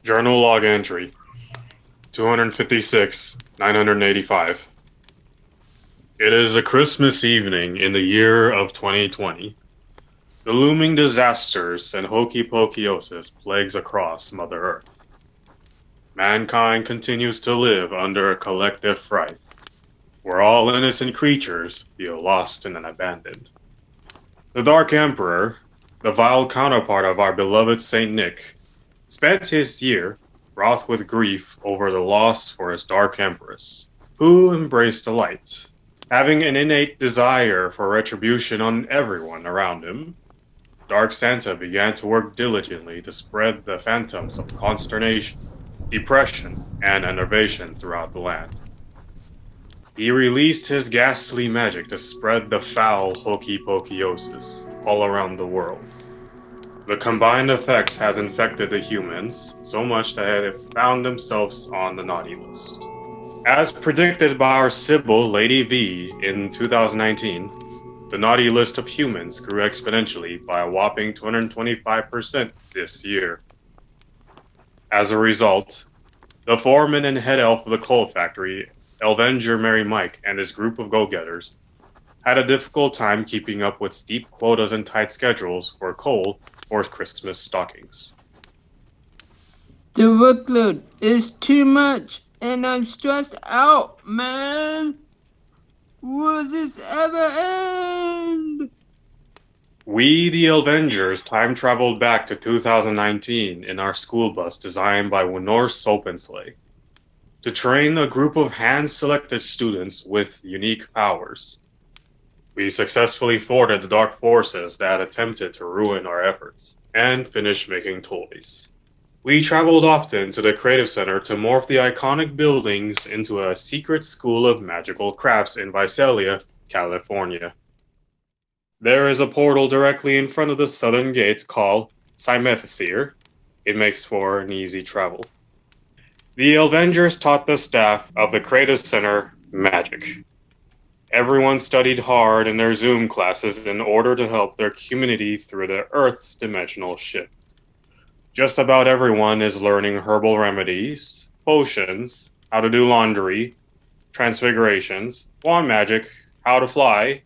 Journal log entry 256 985. It is a Christmas evening in the year of 2020. The looming disasters and hokey-pokeyoses plagues across Mother Earth. Mankind continues to live under a collective fright, where all innocent creatures feel lost and abandoned. The Dark Emperor, the vile counterpart of our beloved Saint Nick, spent his year wroth with grief over the loss for his Dark Empress, who embraced the light. Having an innate desire for retribution on everyone around him, Dark Santa began to work diligently to spread the phantoms of consternation, depression, and enervation throughout the land. He released his ghastly magic to spread the foul hokey-pokeyoses all around the world. The combined effects has infected the humans so much that they have found themselves on the naughty list. As predicted by our Sybil Lady V in 2019, the naughty list of humans grew exponentially by a whopping 225% this year. As a result, the foreman and head elf of the coal factory, Elvenger Merry Mike, and his group of go-getters had a difficult time keeping up with steep quotas and tight schedules for coal for Christmas stockings. The workload is too much, and I'm stressed out, man. Will this ever end? We, the Elvengers, time-traveled back to 2019 in our school bus designed by Winor Soapensleigh to train a group of hand-selected students with unique powers. We successfully thwarted the dark forces that attempted to ruin our efforts, and finished making toys. We traveled often to the Creative Center to morph the iconic buildings into a secret school of magical crafts in Visalia, California. There is a portal directly in front of the southern gates called Simethsir. It makes for an easy travel. The Elvengers taught the staff of the Creative Center magic. Everyone studied hard in their Zoom classes in order to help their community through the Earth's dimensional shift. Just about everyone is learning herbal remedies, potions, how to do laundry, transfigurations, wand magic, how to fly,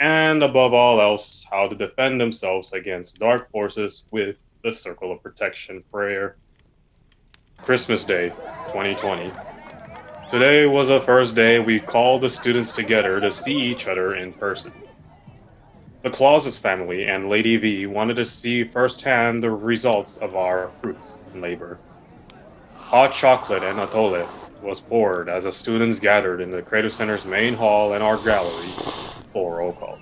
and above all else, how to defend themselves against dark forces with the Circle of Protection prayer. Christmas Day, 2020. Today was the first day we called the students together to see each other in person. The Clauses family and Lady V wanted to see firsthand the results of our fruits and labor. Hot chocolate and atole was poured as the students gathered in the Creative Center's main hall and art gallery for roll call.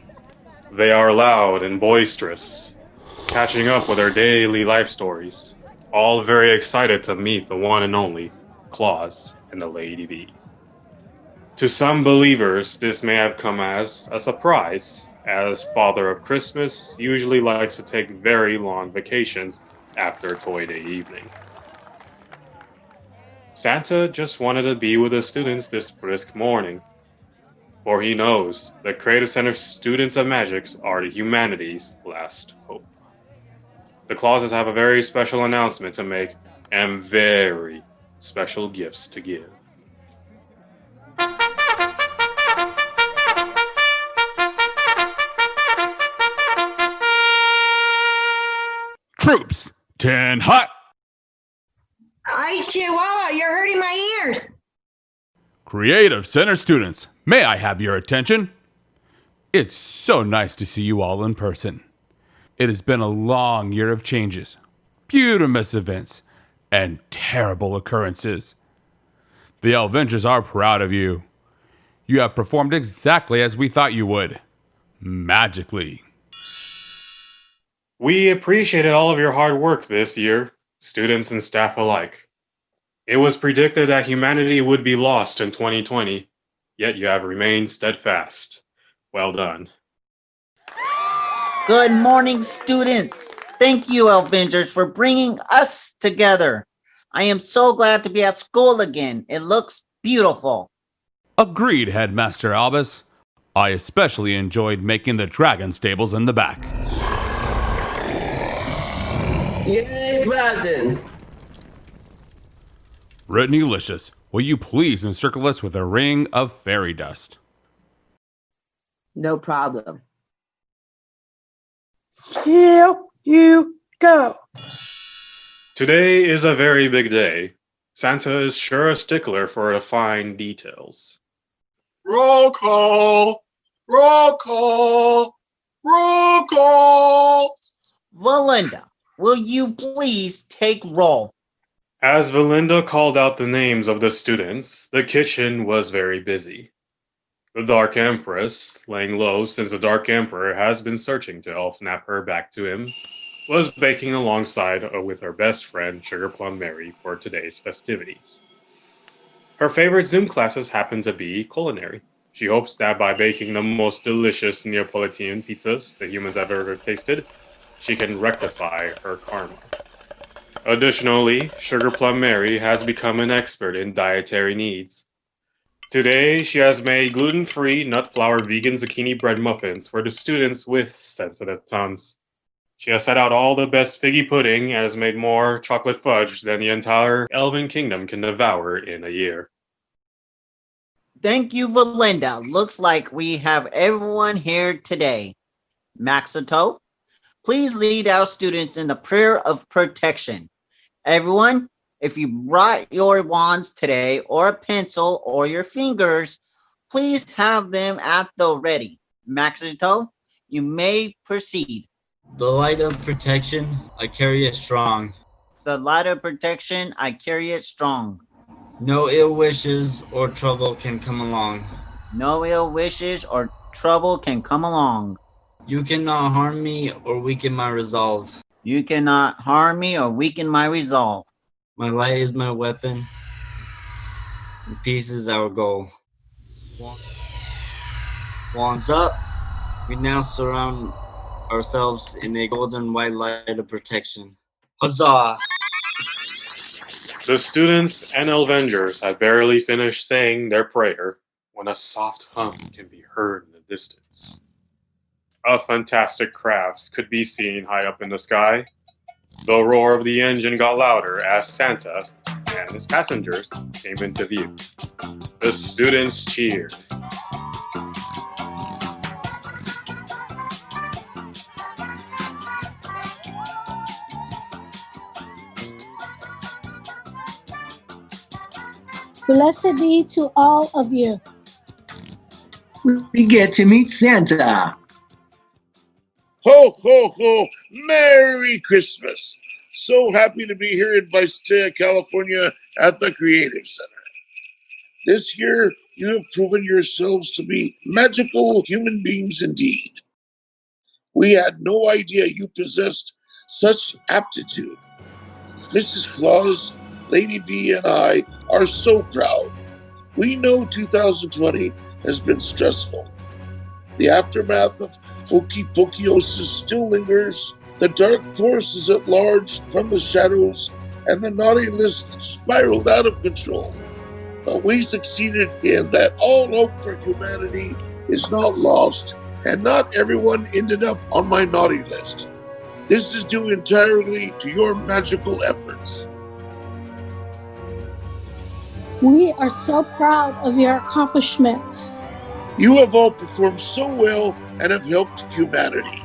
They are loud and boisterous, catching up with their daily life stories, all very excited to meet the one and only Claus and the Lady V. To some believers, this may have come as a surprise, as Father of Christmas usually likes to take very long vacations after Toy Day evening. Santa just wanted to be with the students this brisk morning, for he knows the Creative Center students of magics are the humanity's last hope. The Clauses have a very special announcement to make and very special gifts to give. Troops, 10 hot! Ay, Chihuahua, you're hurting my ears. Creative Center students, may I have your attention? It's so nice to see you all in person. It has been a long year of changes, beautimous events, and terrible occurrences. The Elvengers are proud of you. You have performed exactly as we thought you would. Magically. We appreciated all of your hard work this year, students and staff alike. It was predicted that humanity would be lost in 2020, yet you have remained steadfast. Well done. Good morning, students. Thank you, Elvengers, for bringing us together. I am so glad to be at school again. It looks beautiful. Agreed, Headmaster Albus. I especially enjoyed making the dragon stables in the back. Yay, presents! Brittany-licious, will you please encircle us with a ring of fairy dust? No problem. Here you go. Today is a very big day. Santa is sure a stickler for the fine details. Roll call! Roll call! Roll call! Valinda, will you please take roll? As Valinda called out the names of the students, the kitchen was very busy. The Dark Empress, laying low since the Dark Emperor has been searching to elf-nap her back to him, was baking alongside with her best friend Sugar Plum Mary for today's festivities. Her favorite Zoom classes happen to be culinary. She hopes that by baking the most delicious Neapolitan pizzas the humans have ever tasted, she can rectify her karma. Additionally, Sugar Plum Mary has become an expert in dietary needs. Today, she has made gluten-free, nut-flour vegan zucchini bread muffins for the students with sensitive tongues. She has set out all the best figgy pudding and has made more chocolate fudge than the entire Elven Kingdom can devour in a year. Thank you, Valinda. Looks like we have everyone here today. Maxito, please lead our students in the prayer of protection. Everyone, if you brought your wands today, or a pencil, or your fingers, please have them at the ready. Maxito, you may proceed. The light of protection, I carry it strong. The light of protection, I carry it strong. No ill wishes or trouble can come along. No ill wishes or trouble can come along. You cannot harm me or weaken my resolve. You cannot harm me or weaken my resolve. My light is my weapon, and peace is our goal. Wands up, we now surround ourselves in a golden white light of protection. Huzzah! The students and Elvengers had barely finished saying their prayer when a soft hum can be heard in the distance. A fantastic craft could be seen high up in the sky. The roar of the engine got louder as Santa and his passengers came into view. The students cheered. Blessed be to all of you. We get to meet Santa. Ho, ho, ho! Merry Christmas! So happy to be here in Visalia, California at the Creative Center. This year, you have proven yourselves to be magical human beings indeed. We had no idea you possessed such aptitude. Mrs. Claus, Lady V, and I are so proud. We know 2020 has been stressful. The aftermath of Hokey Pokiosis still lingers. The dark force is at large from the shadows, and the naughty list spiraled out of control. But we succeeded in that all hope for humanity is not lost, and not everyone ended up on my naughty list. This is due entirely to your magical efforts. We are so proud of your accomplishments. You have all performed so well and have helped humanity.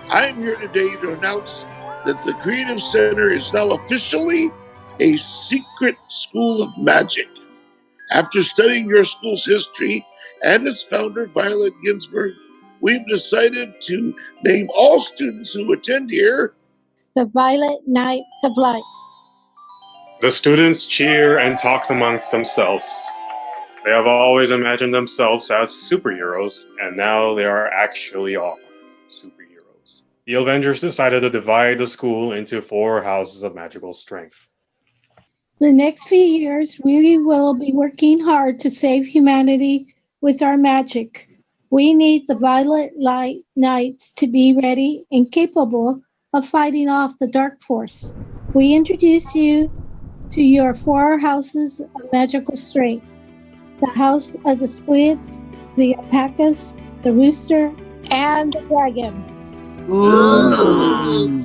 I am here today to announce that the Creative Center is now officially a secret school of magic. After studying your school's history and its founder, Violet Ginsburg, we've decided to name all students who attend here The Violet Knights of Light. The students cheer and talk amongst themselves. They have always imagined themselves as superheroes, and now they are actually all superheroes. The Elvengers decided to divide the school into 4 houses of magical strength. The next few years, we will be working hard to save humanity with our magic. We need the Violet Light Knights to be ready and capable of fighting off the dark force. We introduce you to your 4 houses of magical strength. The house of the squids, the alpacas, the rooster, and the dragon. Ooh.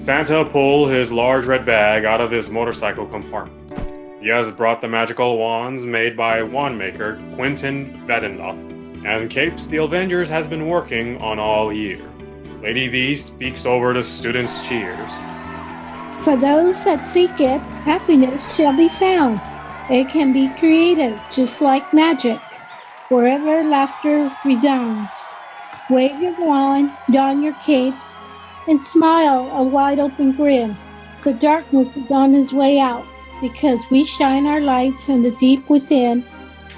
Santa pulls his large red bag out of his motorcycle compartment. He has brought the magical wands made by wand maker Quentin Vedenoff and capes the Elvengers has been working on all year. Lady V speaks over the students' cheers. For those that seek it, happiness shall be found. It can be creative, just like magic, wherever laughter resounds. Wave your wand, don your capes, and smile a wide-open grin. The darkness is on his way out, because we shine our lights from the deep within.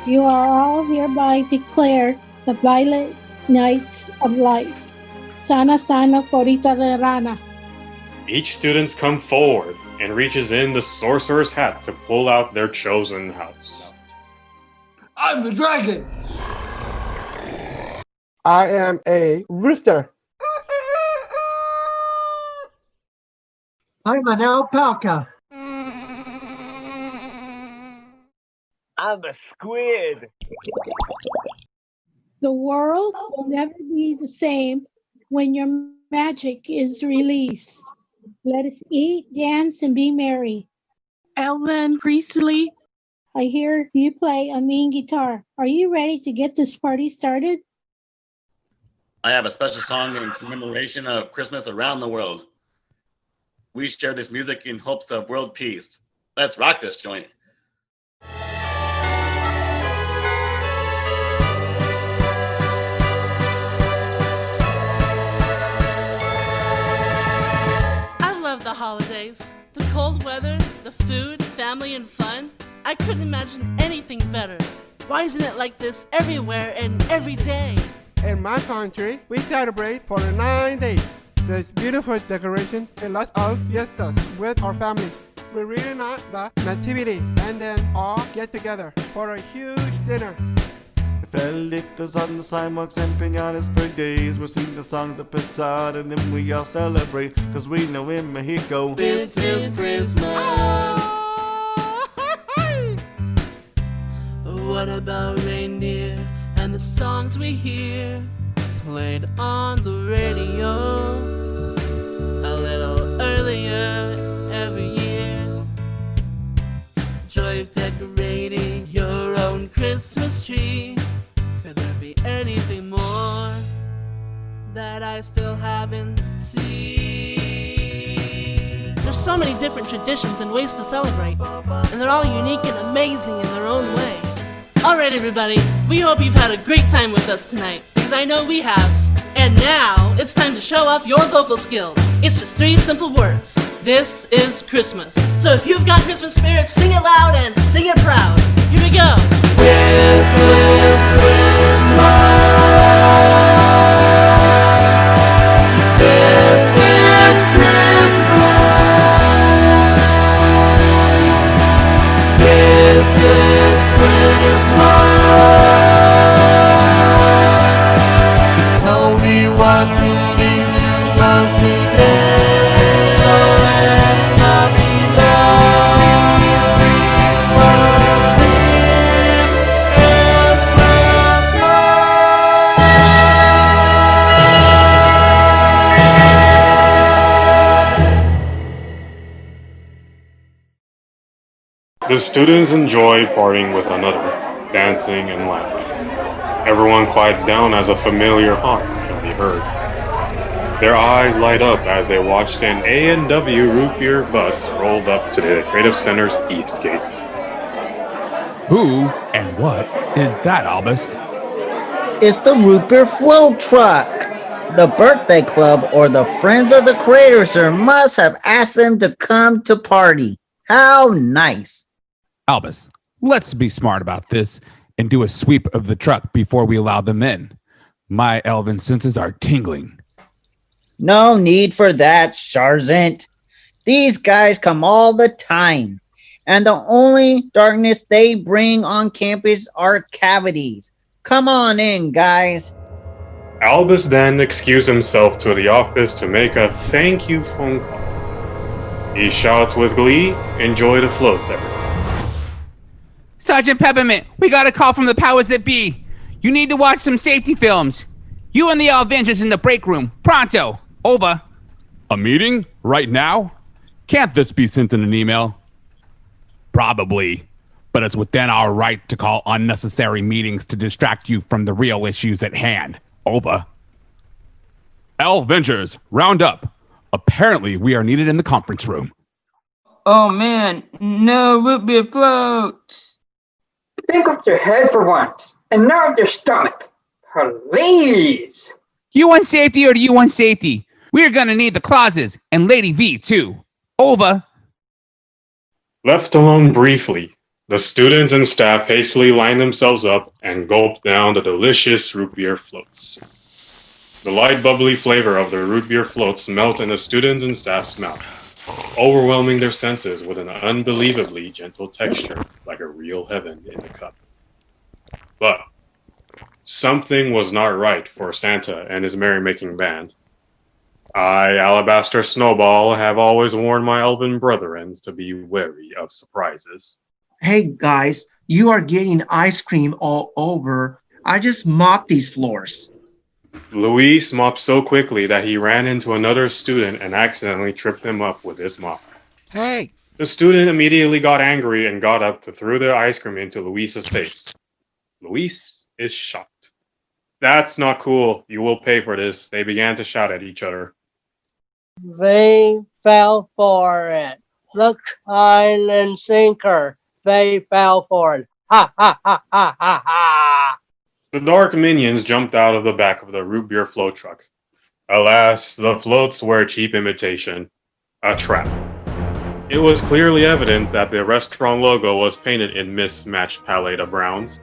You are all hereby declared the violet nights of lights. Sana sana corita de rana. Each student comes forward and reaches in the sorcerer's hat to pull out their chosen house. I'm the dragon. I am a rooster. I'm an alpaca. I'm a squid. The world will never be the same when your magic is released. Let us eat, dance, and be merry. Elven Priestley, I hear you play a mean guitar. Are you ready to get this party started? I have a special song in commemoration of Christmas around the world. We share this music in hopes of world peace. Let's rock this joint. I love the holidays. The cold weather, the food, family, and fun. I couldn't imagine anything better. Why isn't it like this everywhere and every day? In my country, we celebrate for 9 days. There's beautiful decoration and lots of fiestas with our families. We reenact the nativity and then all get together for a huge dinner. Felitos on the sidewalks and piñatas for days. We'll sing the songs of Pesada and then we all celebrate. Cause we know in Mexico, this is Christmas. But what about reindeer and the songs we hear played on the radio a little earlier every year? Joy of decorating your own Christmas tree. Could there be anything more that I still haven't seen? There's so many different traditions and ways to celebrate, and they're all unique and amazing in their own way. Alright everybody, we hope you've had a great time with us tonight, because I know we have. And now, it's time to show off your vocal skills. It's just 3 simple words. This is Christmas. So if you've got Christmas spirit, sing it loud and sing it proud. Here we go. This is Christmas. This is Christmas. This is Christmas. only one who lives in love today. So es Navidad. This is The students enjoy partying with another, dancing and laughing. Everyone quiets down as a familiar honk can be heard. Their eyes light up as they watch an A&W root beer bus rolled up to the Creative Center's east gates. Who and what is that, Albus? It's the root beer float truck. The birthday club or the Friends of the Creator Center must have asked them to come to party. How nice. Albus, let's be smart about this and do a sweep of the truck before we allow them in. My elven senses are tingling. No need for that, Sergeant. These guys come all the time, and the only darkness they bring on campus are cavities. Come on in, guys. Albus then excused himself to the office to make a thank you phone call. He shouts with glee, "Enjoy the floats, everyone." Sergeant Peppermint, we got a call from the powers that be. You need to watch some safety films. You and the Elvengers in the break room. Pronto. Over. A meeting? Right now? Can't this be sent in an email? Probably. But it's within our right to call unnecessary meetings to distract you from the real issues at hand. Over. Elvengers, round up. Apparently, we are needed in the conference room. Oh man, no root beer floats. Think with your head for once, and not with your stomach. Please. You want safety or do you want safety? We're gonna need the clauses, and Lady V too. Over. Left alone briefly, the students and staff hastily line themselves up and gulp down the delicious root beer floats. The light bubbly flavor of the root beer floats melt in the students and staff's mouth, overwhelming their senses with an unbelievably gentle texture like a real heaven in the cup. But something was not right for Santa and his merrymaking band. I, Alabaster Snowball, have always warned my elven brethren to be wary of surprises. Hey guys, you are getting ice cream all over. I just mopped these floors. Luis mopped so quickly that he ran into another student and accidentally tripped him up with his mop. Hey! The student immediately got angry and got up to throw the ice cream into Luis's face. Luis is shocked. That's not cool. You will pay for this. They began to shout at each other. They fell for it. Look, island sinker. They fell for it. Ha ha ha ha ha ha. The dark minions jumped out of the back of the root beer float truck. Alas, the floats were a cheap imitation. A trap. It was clearly evident that the restaurant logo was painted in mismatched palette of browns.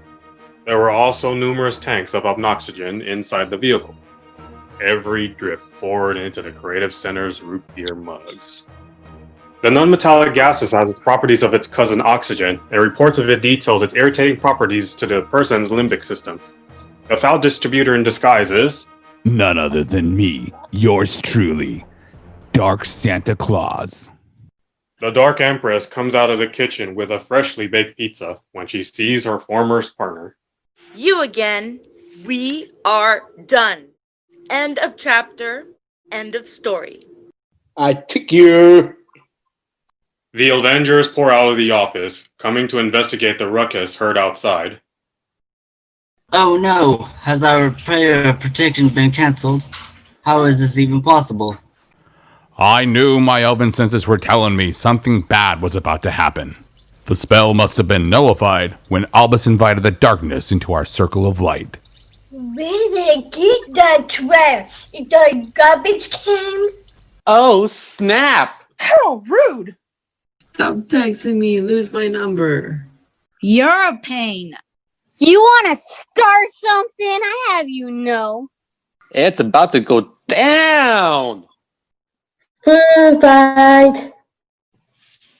There were also numerous tanks of oxygen inside the vehicle. Every drip poured into the Creative Center's root beer mugs. The non-metallic gases has its properties of its cousin oxygen, and reports of it details its irritating properties to the person's limbic system. The foul distributor in disguise is none other than me, yours truly, Dark Santa Claus. The Dark Empress comes out of the kitchen with a freshly baked pizza when she sees her former partner. You again. We are done. End of chapter. End of story. I took you. The Elvengers pour out of the office, coming to investigate the ruckus heard outside. Oh no, has our prayer of protection been cancelled? How is this even possible? I knew my elven senses were telling me something bad was about to happen. The spell must have been nullified when Albus invited the darkness into our circle of light. Where did they get that trash? Is that garbage can? Oh, snap! How rude! Stop texting me, lose my number. You're a pain. You want to start something? I have you know. It's about to go down! Fair fight.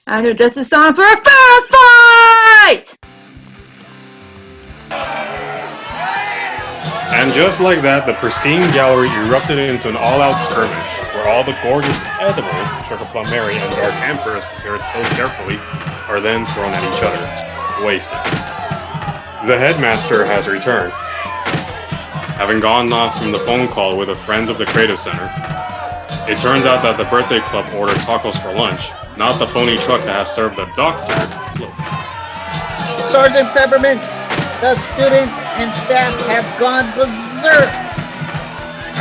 I know just a song for a fair fight! And just like that, the pristine gallery erupted into an all-out skirmish, where all the gorgeous edibles, Sugar Plum Mary and Dark Empress prepared so carefully, are then thrown at each other, wasted. The headmaster has returned, having gone off from the phone call with the Friends of the Creative Center. It turns out that the birthday club ordered tacos for lunch, not the phony truck that has served the doctor. Sergeant Peppermint, the students and staff have gone berserk.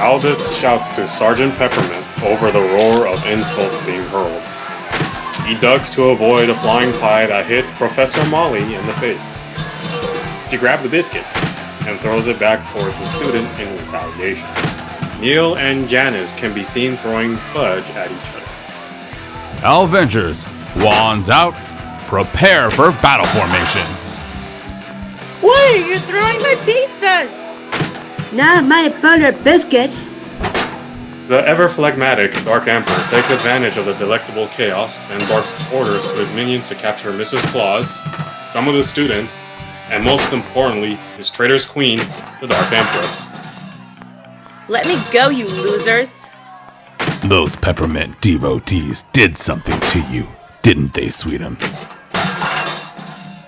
Albus shouts to Sergeant Peppermint over the roar of insults being hurled. He ducks to avoid a flying pie that hits Professor Molly in the face. She grabs the biscuit and throws it back towards the student in retaliation. Neil and Janice can be seen throwing fudge at each other. Elvengers, wands out, prepare for battle formations. Wait, you're throwing my pizzas! Not my butter biscuits. The ever-phlegmatic Dark Emperor takes advantage of the delectable chaos and barks orders to his minions to capture Mrs. Claus, some of the students, and most importantly, his traitor's queen, the Dark Empress. Let me go, you losers. Those peppermint devotees did something to you, didn't they, sweetums?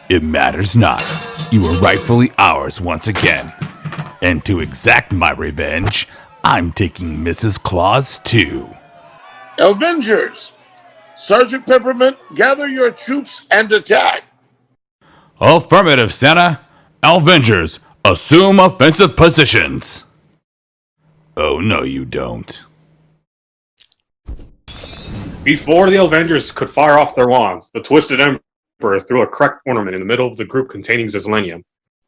It matters not. You are rightfully ours once again. And to exact my revenge, I'm taking Mrs. Claus too. Elvengers, Sergeant Peppermint, gather your troops and attack. Affirmative, Santa. Elvengers, assume offensive positions. Oh, no, you don't. Before the Elvengers could fire off their wands, the Twisted Emperor threw a cracked ornament in the middle of the group containing selenium,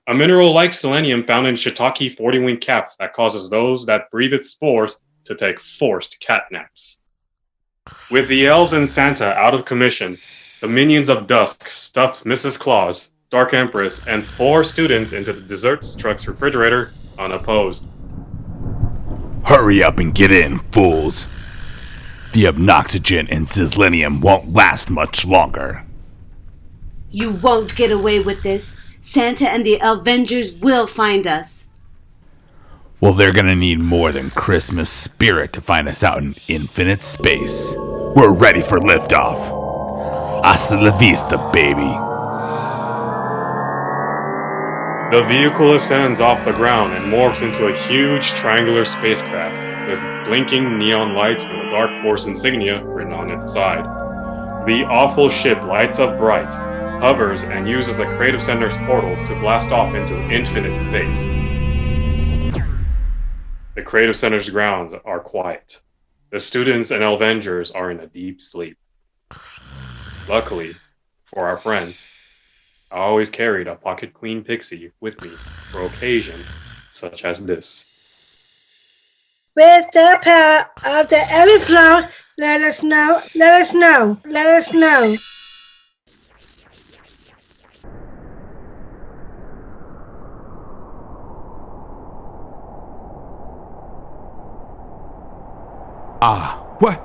a mineral like selenium found in shiitake 40-winged caps that causes those that breathe its spores to take forced catnaps. With the elves and Santa out of commission, the minions of dusk stuffed Mrs. Claus, Dark Empress, and 4 students into the desserts truck's refrigerator unopposed. Hurry up and get in, fools. The obnoxygen and selenium won't last much longer. You won't get away with this. Santa and the Elvengers will find us. Well, they're gonna need more than Christmas spirit to find us out in infinite space. We're ready for liftoff. Hasta la vista, baby. The vehicle ascends off the ground and morphs into a huge triangular spacecraft with blinking neon lights with the Dark Force insignia written on its side. The awful ship lights up bright, hovers, and uses the Creative Center's portal to blast off into infinite space. The Creative Center's grounds are quiet. The students and Elvengers are in a deep sleep. Luckily, for our friends, I always carried a pocket queen pixie with me for occasions such as this. Where's the power of the overflow? Let us know, let us know, let us know. What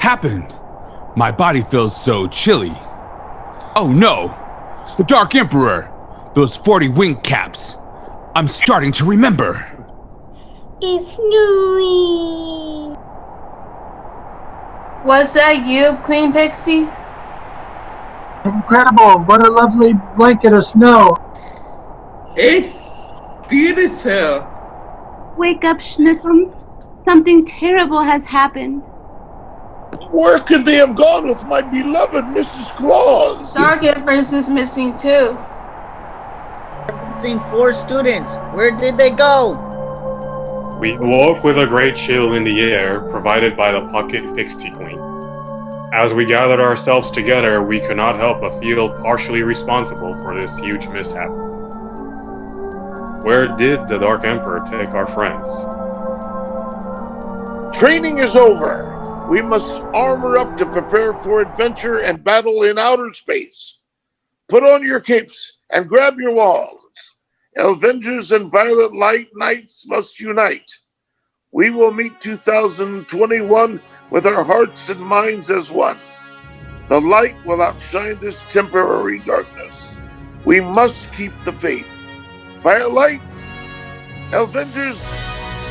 happened? My body feels so chilly. Oh no! The Dark Emperor! Those 40 wing caps! I'm starting to remember! It's snowing. Was that you, Queen Pixie? Incredible. What a lovely blanket of snow. It's beautiful. Wake up, Schnookums. Something terrible has happened. Where could they have gone with my beloved Mrs. Claus? Dark Empress is missing too. Missing 4 students. Where did they go? We awoke with a great chill in the air provided by the pocket pixie queen. As we gathered ourselves together, we could not help but feel partially responsible for this huge mishap. Where did the Dark Emperor take our friends? Training is over. We must armor up to prepare for adventure and battle in outer space. Put on your capes and grab your walls. Elvengers and Violet Light Knights must unite. We will meet 2021 with our hearts and minds as one. The light will outshine this temporary darkness. We must keep the faith. Violet Light, Elvengers,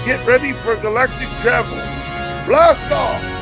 get ready for galactic travel. Blast off!